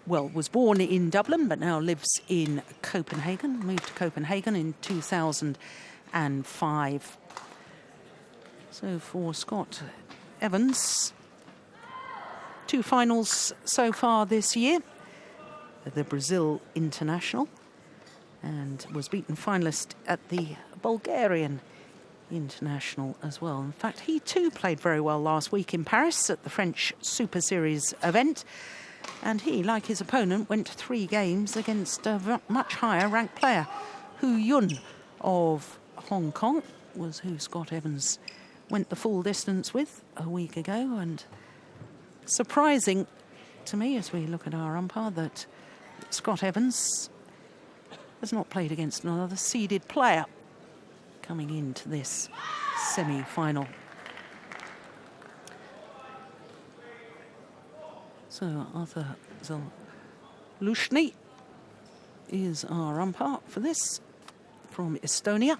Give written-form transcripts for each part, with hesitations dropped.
was born in Dublin, but now lives in Copenhagen. Moved to Copenhagen in 2005. So for Scott Evans, 2 finals so far this year. The Brazil International, and was beaten finalist at the Bulgarian International as well. In fact, he too played very well last week in Paris at the French Superseries event. And he, like his opponent, went 3 games against a much higher ranked player. Hu Yun of Hong Kong was who Scott Evans went the full distance with a week ago. And surprising to me, as we look at our umpire, that Scott Evans has not played against another seeded player coming into this semi-final. So Arthur Zalushny is our umpire for this, from Estonia.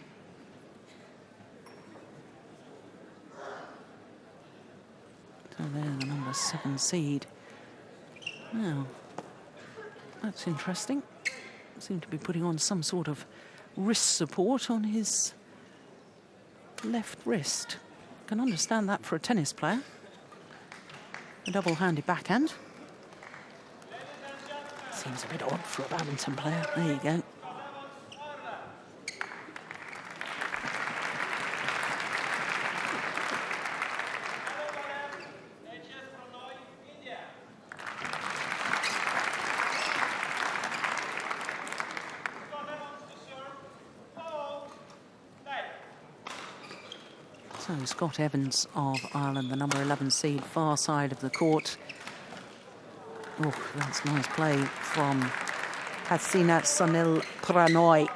So there, the number 7 seed. Now, that's interesting. Seem to be putting on some sort of wrist support on his left wrist. Can understand that for a tennis player. A double-handed backhand. Seems a bit odd for a badminton player. There you go. So Scott Evans of Ireland, the number 11 seed, far side of the court. Oh, that's nice play from Hasina Sunil Prannoy.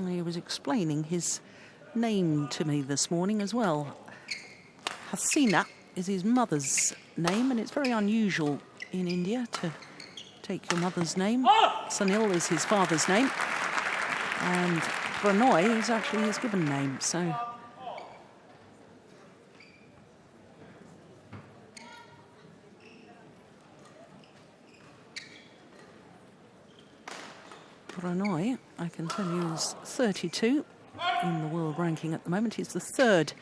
He was explaining his name to me this morning as well. Hasina is his mother's name, and it's very unusual in India to take your mother's name. Sunil is his father's name. And Prannoy is actually his given name, so... Prannoy, I can tell you, is 32 in the world ranking at the moment. He's the 3rd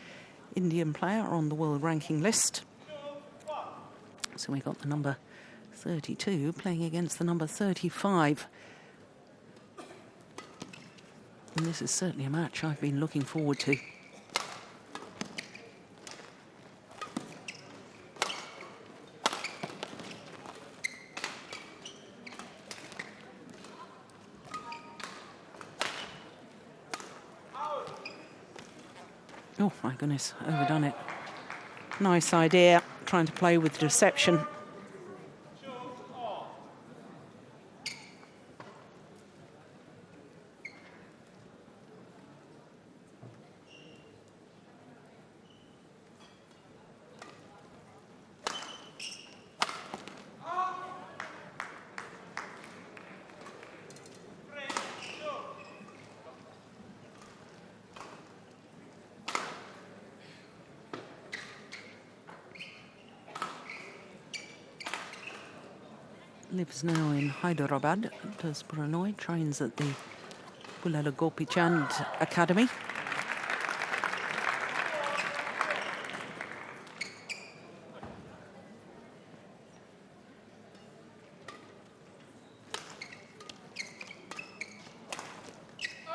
Indian player on the world ranking list. So we got the number 32 playing against the number 35. And this is certainly a match I've been looking forward to. Oh, my goodness, overdone it. Nice idea, trying to play with deception. Lives now in Hyderabad, does Prannoy, trains at the Pulala Gopichand Academy.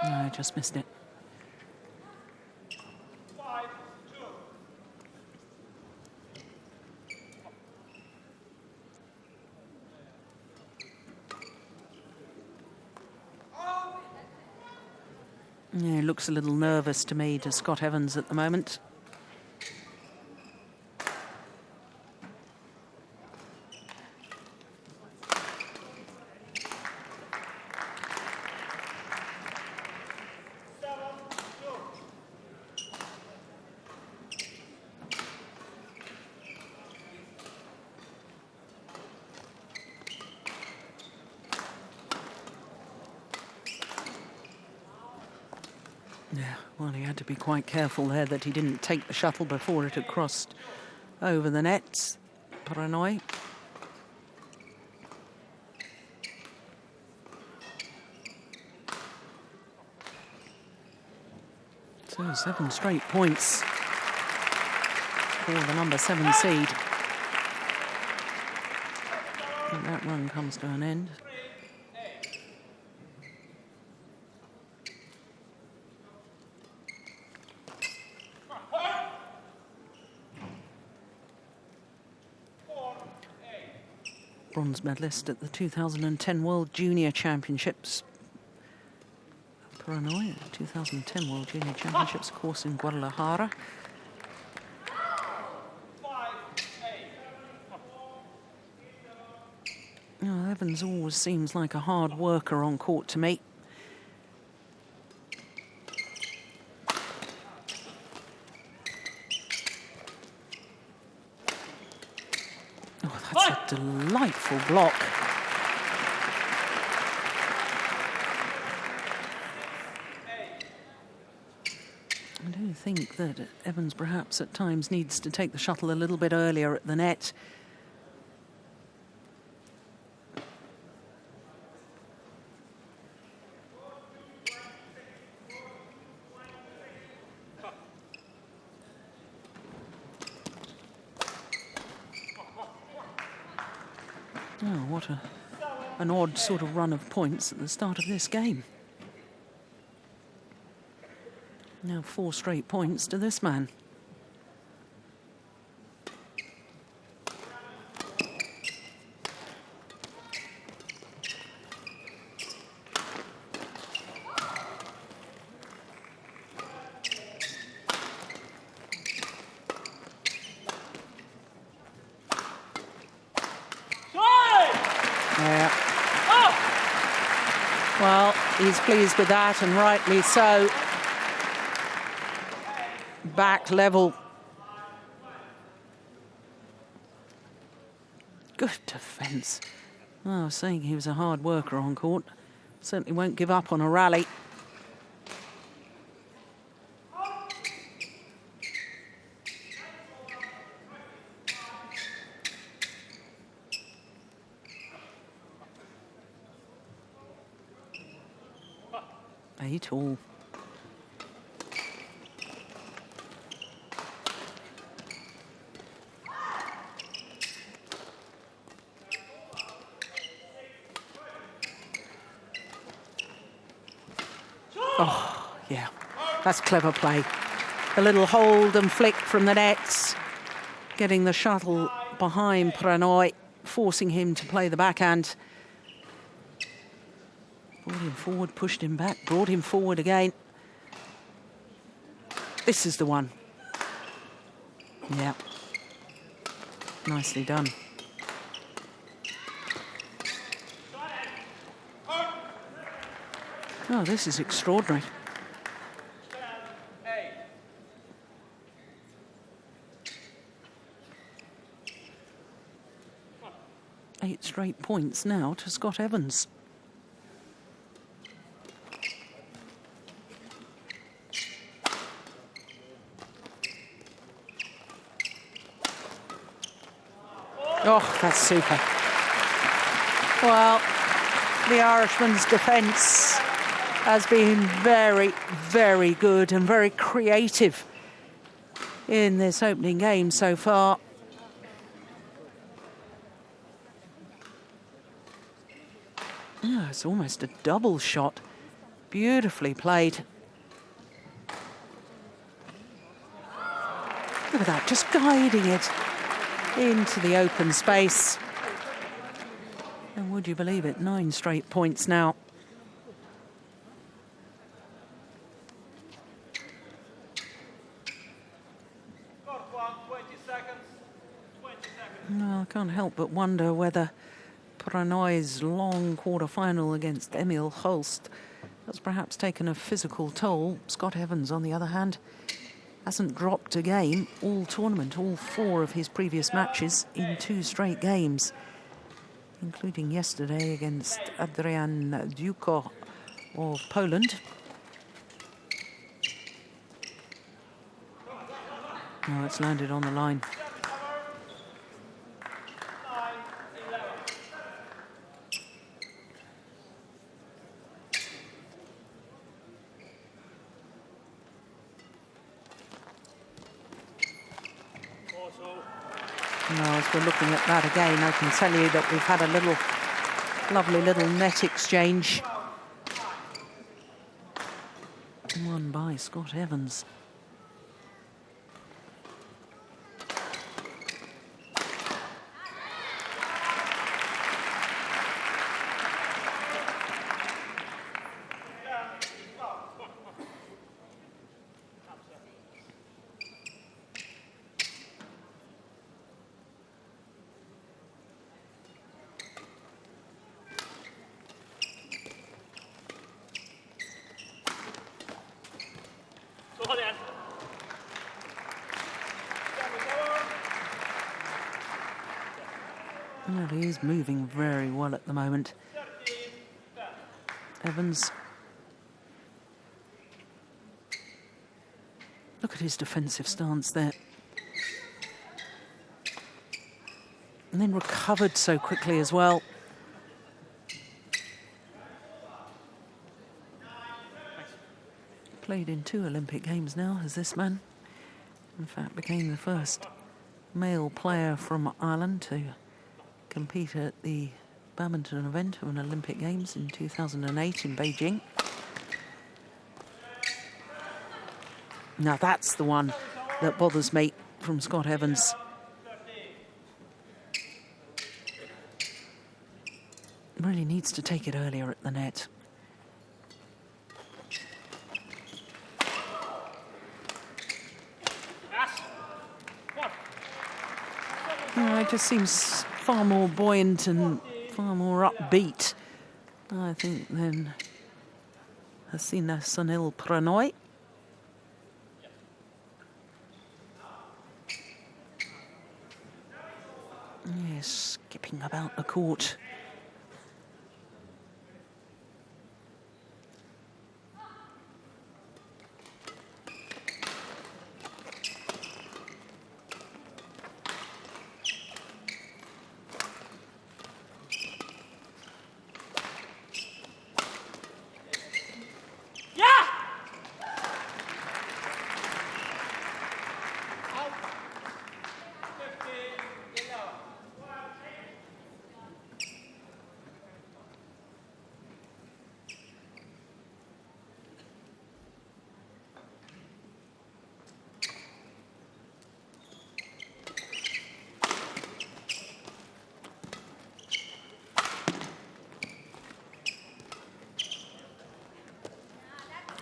No, I just missed it. Yeah, looks a little nervous to me, to Scott Evans at the moment. Yeah, well, he had to be quite careful there that he didn't take the shuttle before it had crossed over the net. Prannoy. So 7 straight points for the number 7 seed. And that run comes to an end. Bronze medalist at the 2010 World Junior Championships. Prannoy, 2010 World Junior Championships, of course, in Guadalajara. Oh, Evans always seems like a hard worker on court to me. Oh, that's a delightful block. I do think that Evans perhaps at times needs to take the shuttle a little bit earlier at the net. Oh, what an odd sort of run of points at the start of this game. Now 4 straight points to this man. Yeah. Well, he's pleased with that, and rightly so. Back level. Good defence. Oh, I was saying he was a hard worker on court. Certainly won't give up on a rally. Eight all. Oh, yeah, that's clever play. A little hold and flick from the nets, getting the shuttle behind Prannoy, forcing him to play the backhand. Brought him forward, pushed him back, brought him forward again. This is the one. Yeah. Nicely done. Oh, this is extraordinary. Eight straight points now to Scott Evans. Oh, that's super. Well, the Irishman's defence has been very, very good and very creative in this opening game so far. Oh, it's almost a double shot. Beautifully played. Look at that, just guiding it into the open space. And would you believe it, 9 straight points now. No, I can't help but wonder whether Prannoy's long quarter-final against Emil Holst has perhaps taken a physical toll. Scott Evans, on the other hand, hasn't dropped a game all tournament, all 4 of his previous matches in 2 straight games, including yesterday against Adrian Duko of Poland. Oh, it's landed on the line. Now, as we're looking at that again, I can tell you that we've had a lovely little net exchange. Won by Scott Evans. Well, he is moving very well at the moment. Evans. Look at his defensive stance there. And then recovered so quickly as well. Played in 2 Olympic Games now as this man. In fact, became the first male player from Ireland to compete at the badminton event of an Olympic Games in 2008 in Beijing. Now that's the one that bothers me from Scott Evans. Really needs to take it earlier at the net. It just seems far more buoyant and far more upbeat, I think, than Hasina Sunil Prannoy. Yes, skipping about the court.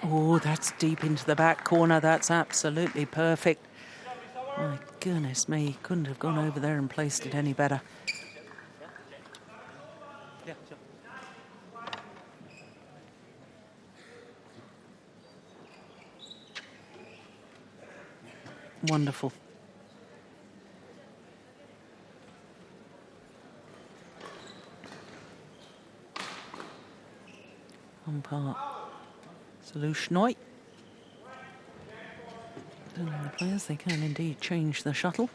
Oh, that's deep into the back corner. That's absolutely perfect. My goodness me, couldn't have gone over there and placed it any better. Wonderful. Umpire Prannoy. Telling the players they can indeed change the shuttle.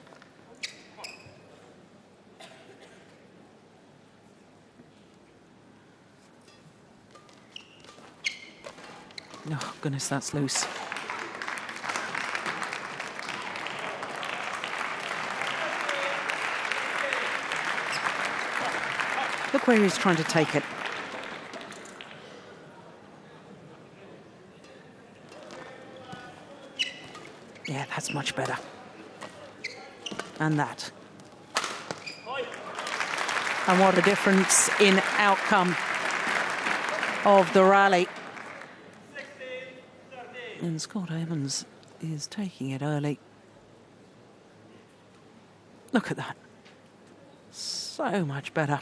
Oh, goodness, that's loose. Look where he's trying to take it. Yeah, that's much better. And that. And what a difference in outcome of the rally. And Scott Evans is taking it early. Look at that. So much better.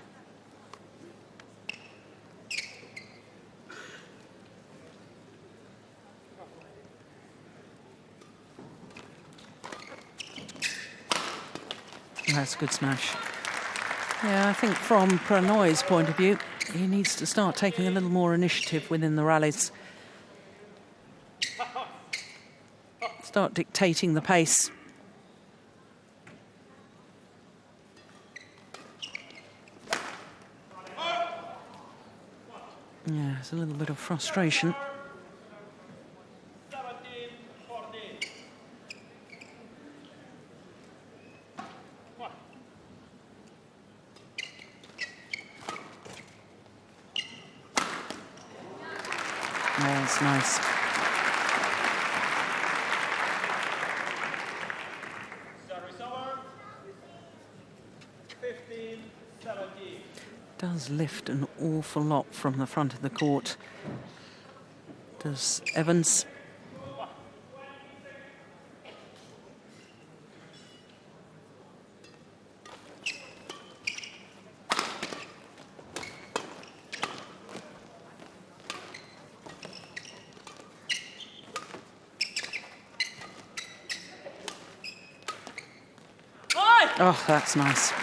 That's a good smash. Yeah, I think from Prannoy's point of view, he needs to start taking a little more initiative within the rallies. Start dictating the pace. Yeah, it's a little bit of frustration. that's nice. Does lift an awful lot from the front of the court. Does Evans. Oh, that's nice.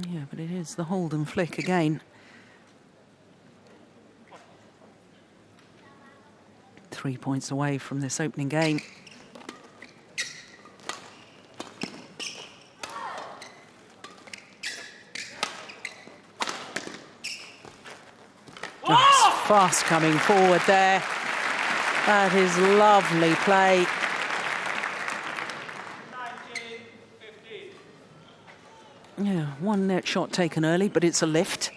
Yeah, but it is the hold and flick again. 3 points away from this opening game. That's fast coming forward there. That is lovely play. Yeah, one net shot taken early, but it's a lift.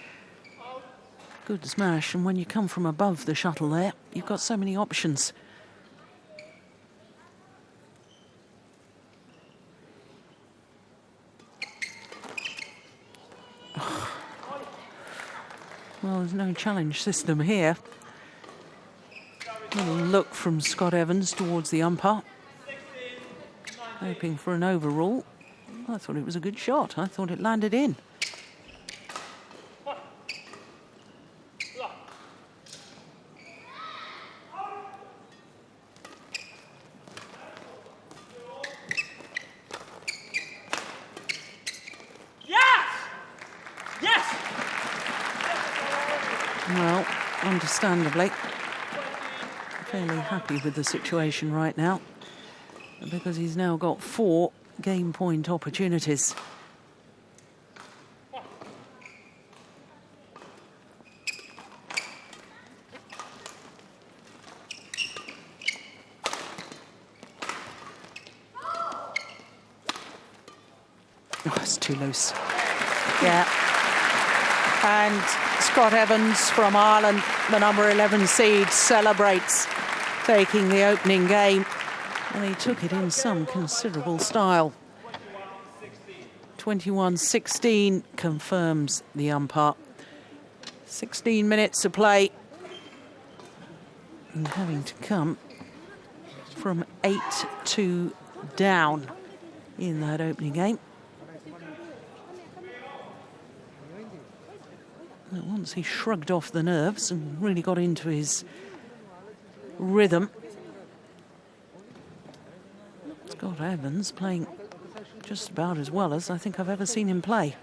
Good smash, and when you come from above the shuttle there, you've got so many options. Well, there's no challenge system here. Little look from Scott Evans towards the umpire, hoping for an overrule. I thought it was a good shot. I thought it landed in. Well, understandably, fairly happy with the situation right now, because he's now got 4 game point opportunities. Oh, it's too loose. Yeah. And Scott Evans from Ireland, the number 11 seed, celebrates taking the opening game. And he took it in some considerable style. 21-16 confirms the umpire. 16 minutes of play. And having to come from 8-2 down in that opening game. Once he shrugged off the nerves and really got into his rhythm. Scott Evans playing just about as well as I think I've ever seen him play.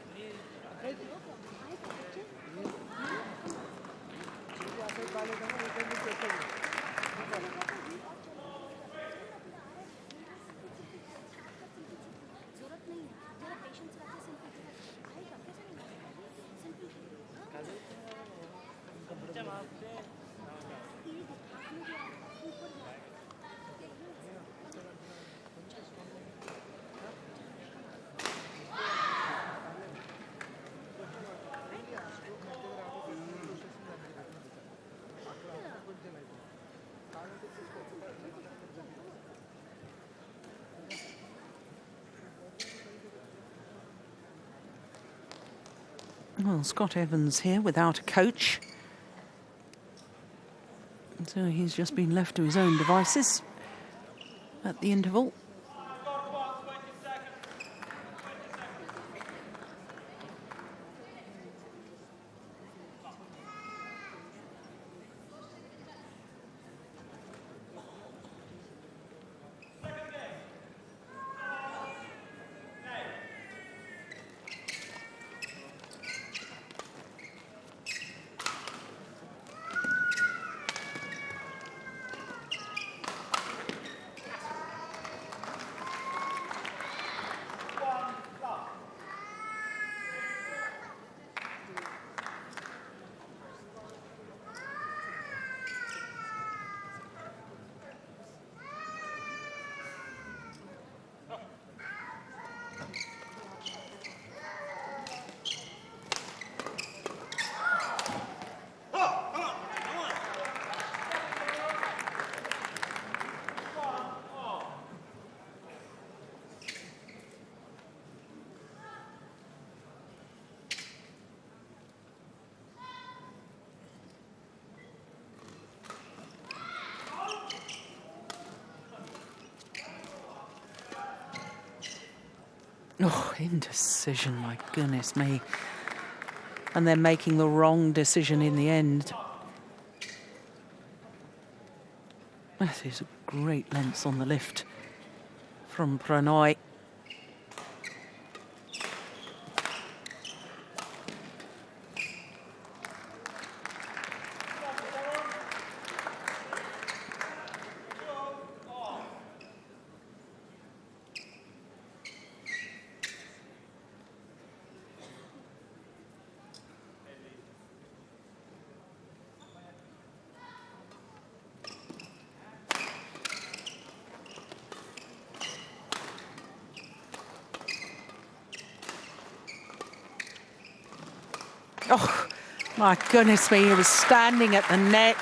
Well, Scott Evans here without a coach. So he's just been left to his own devices at the interval. Oh, indecision, my goodness me. And then making the wrong decision in the end. That is a great length on the lift from Prannoy. Oh, my goodness me, he was standing at the net,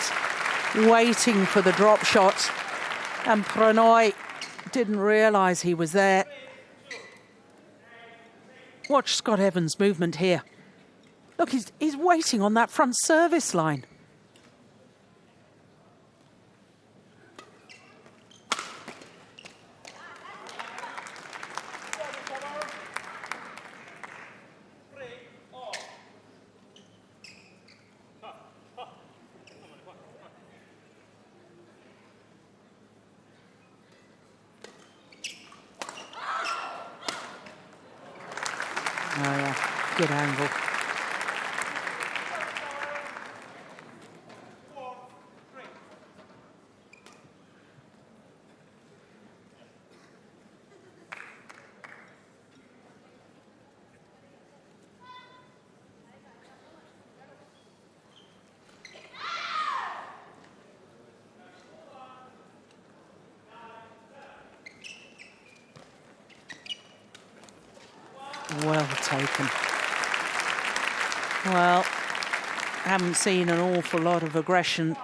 waiting for the drop shot, and Prannoy didn't realise he was there. Watch Scott Evans' movement here. Look, he's waiting on that front service line. Oh yeah, good angle. Well taken. Well, haven't seen an awful lot of aggression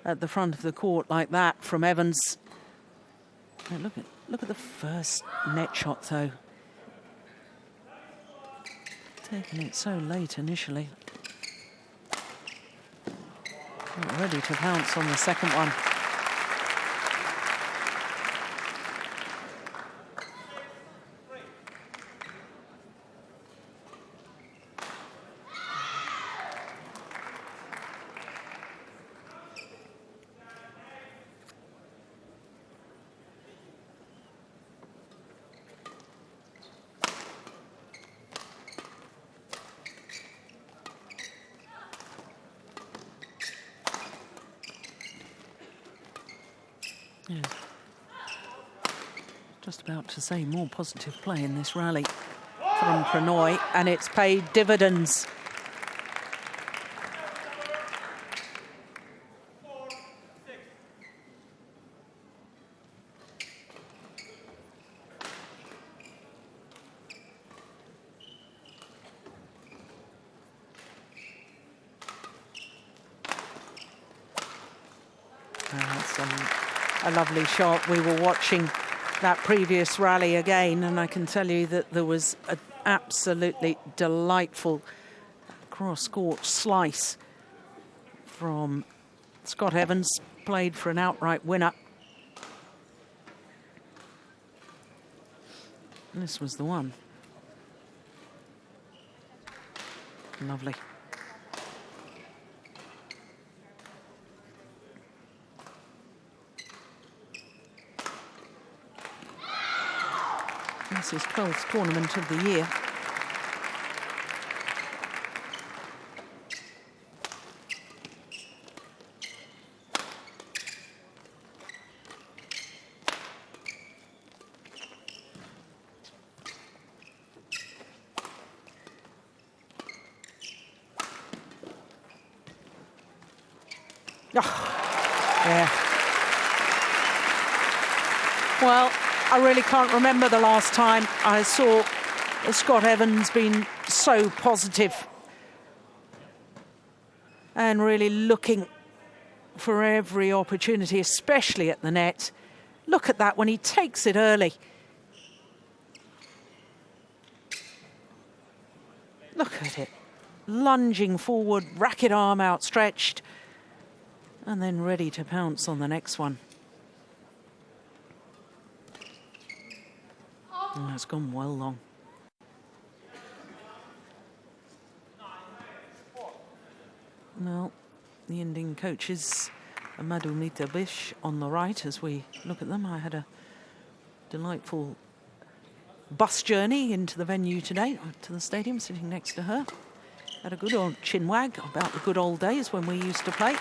at the front of the court like that from Evans. Now look at the first net shot though. Taking it so late initially. Not ready to pounce on the second one. Yeah. Just about to say more positive play in this rally from Prannoy, and it's paid dividends. That's a lovely shot. We were watching that previous rally again, and I can tell you that there was an absolutely delightful cross-court slice from Scott Evans, played for an outright winner. And this was the one. Lovely. This is 12th tournament of the year. Oh, yeah. Well, I really can't remember the last time I saw Scott Evans being so positive and really looking for every opportunity, especially at the net. Look at that when he takes it early. Look at it. Lunging forward, racket arm outstretched, and then ready to pounce on the next one. Oh, That's gone well long. Well, the Indian coaches, Madhu Mitabish on the right as we look at them. I had a delightful bus journey into the venue today, to the stadium, sitting next to her. Had a good old chinwag about the good old days when we used to play.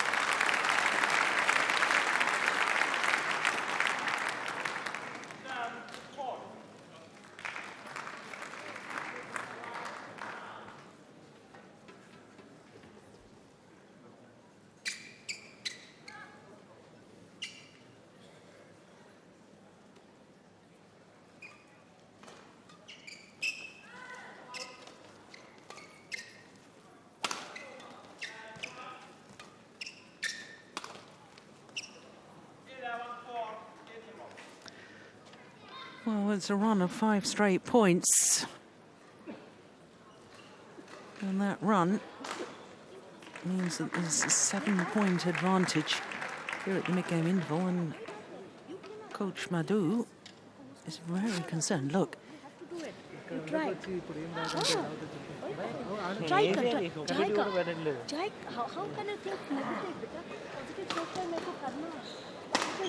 Well, it's a run of 5 straight points. And that run means that there's a 7-point advantage here at the mid-game interval. And Coach Madhu is very concerned. Look. Try. How can I take negative?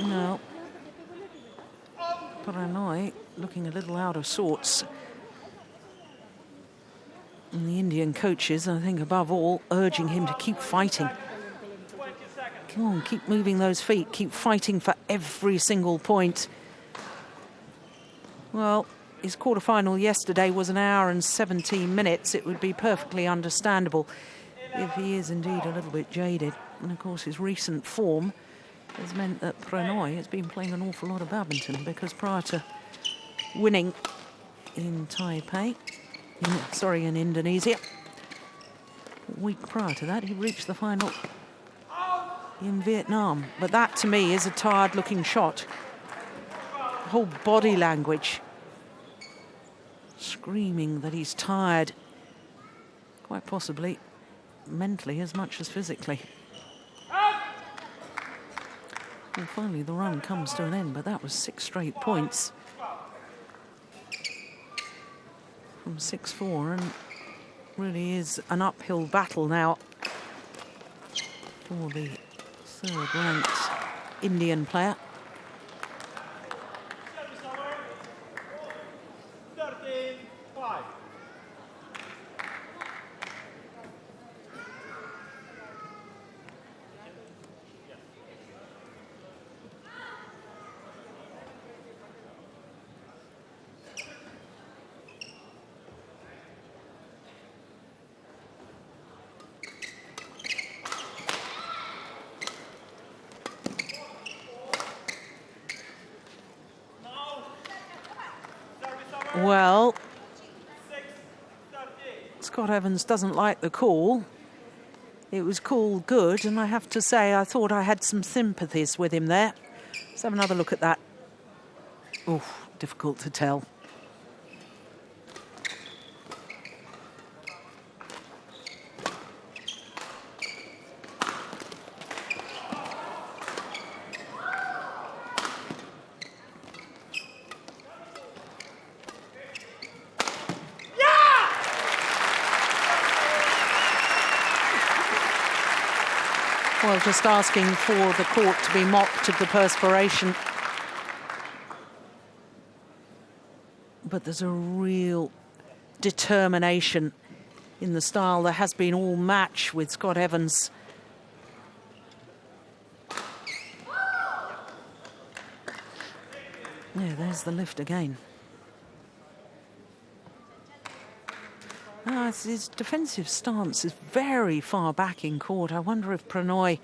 No. Prannoy looking a little out of sorts. And the Indian coaches, I think above all, urging him to keep fighting. Come on, keep moving those feet, keep fighting for every single point. Well, his quarterfinal yesterday was 1 hour and 17 minutes. It would be perfectly understandable if he is indeed a little bit jaded. And of course, his recent form has meant that Prannoy has been playing an awful lot of badminton, because prior to winning in Taipei, in Indonesia, a week prior to that, he reached the final in Vietnam. But that, to me, is a tired-looking shot. Whole body language screaming that he's tired, quite possibly mentally as much as physically. And finally, the run comes to an end, but that was 6 straight points from 6-4, and really is an uphill battle now for the 3rd-ranked Indian player. Well, Scott Evans doesn't like the call. It was called good, and I have to say I thought I had some sympathies with him there. Let's have another look at that. Oof, difficult to tell. Well, just asking for the court to be mocked of the perspiration. But there's a real determination in the style. There has been all match with Scott Evans. Yeah, there's the lift again. His defensive stance is very far back in court. I wonder if Prannoy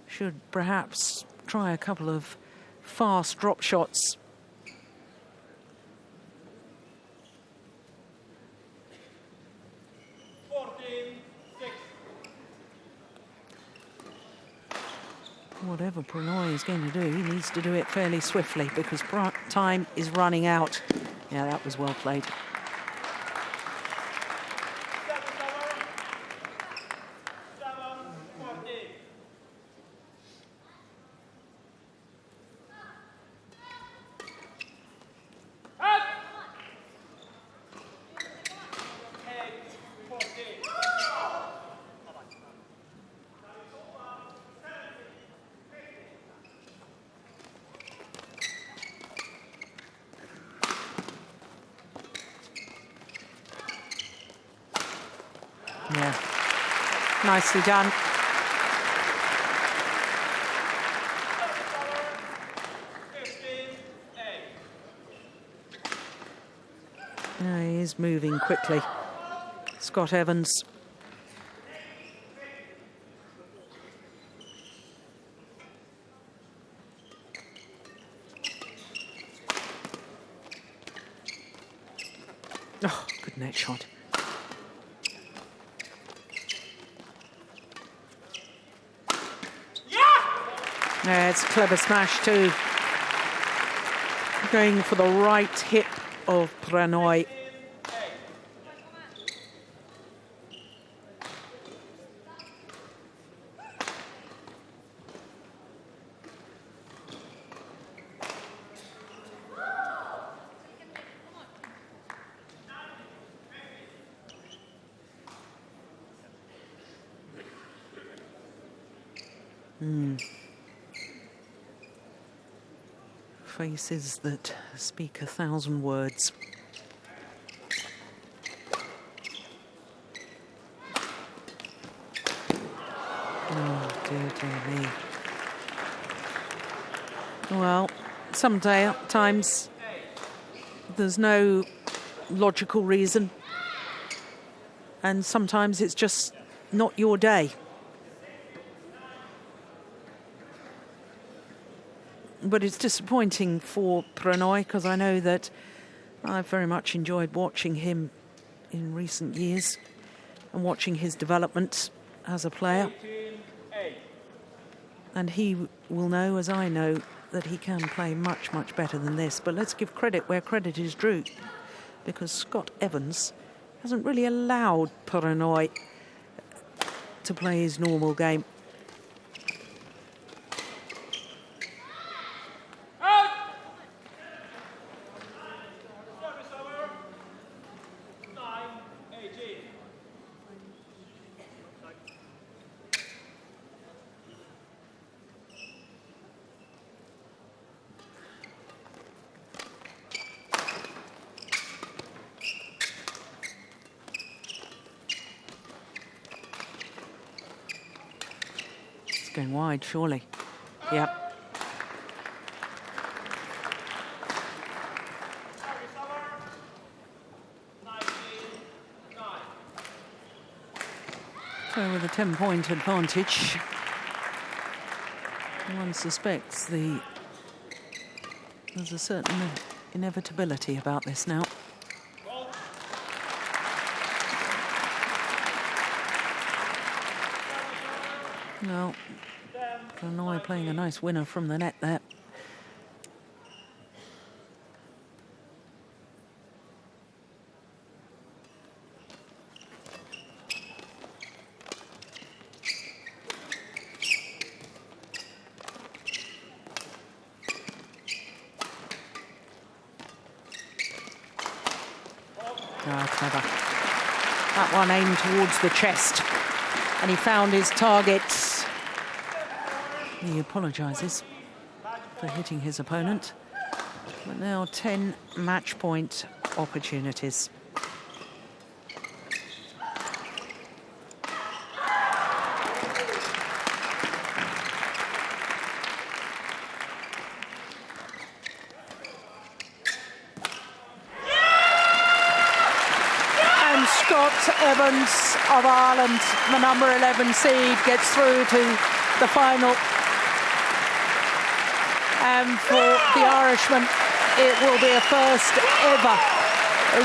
should perhaps try a couple of fast drop shots. Whatever Prannoy is going to do, he needs to do it fairly swiftly, because time is running out. Yeah, that was well played. Yeah, nicely done. No, he is moving quickly, Scott Evans. Oh, good net shot. Yeah, it's a clever smash too. Going for the right hip of Prannoy. Faces that speak 1,000 words. Oh, dear, dear me. Well, sometimes there's no logical reason, and sometimes it's just not your day. But it's disappointing for Prannoy, because I know that I've very much enjoyed watching him in recent years and watching his development as a player. And he will know, as I know, that he can play much, much better than this. But let's give credit where credit is due, because Scott Evans hasn't really allowed Prannoy to play his normal game. Going wide, surely. Yep. So with a 10-point advantage, one suspects there's a certain inevitability about this now. No, Prannoy playing a nice winner from the net there. Ah, clever. That one aimed towards the chest, and he found his target. He apologises for hitting his opponent. But now 10 match point opportunities. And Scott Evans of Ireland, the number 11 seed, gets through to the final. And for the Irishman, it will be a first ever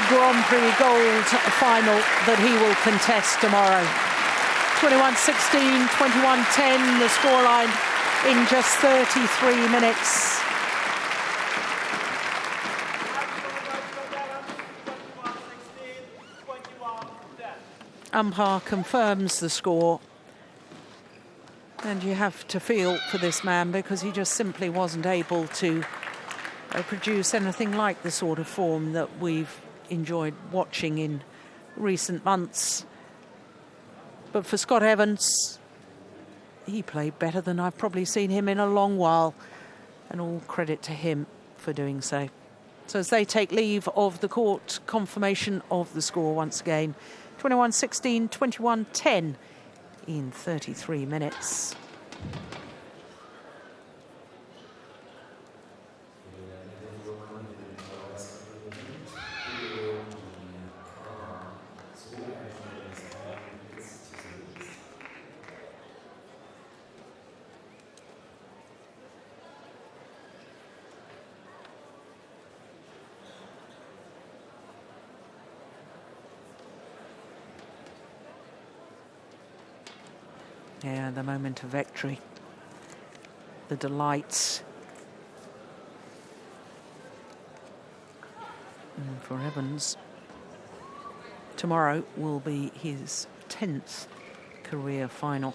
Grand Prix Gold final that he will contest tomorrow. 21-16, 21-10, the scoreline in just 33 minutes. Umpire confirms the score. And you have to feel for this man, because he just simply wasn't able to produce anything like the sort of form that we've enjoyed watching in recent months. But for Scott Evans, he played better than I've probably seen him in a long while, and all credit to him for doing so. So as they take leave of the court, confirmation of the score once again. 21-16, 21-10 in 33 minutes. Yeah, the moment of victory, the delights. And for Evans, tomorrow will be his 10th career final.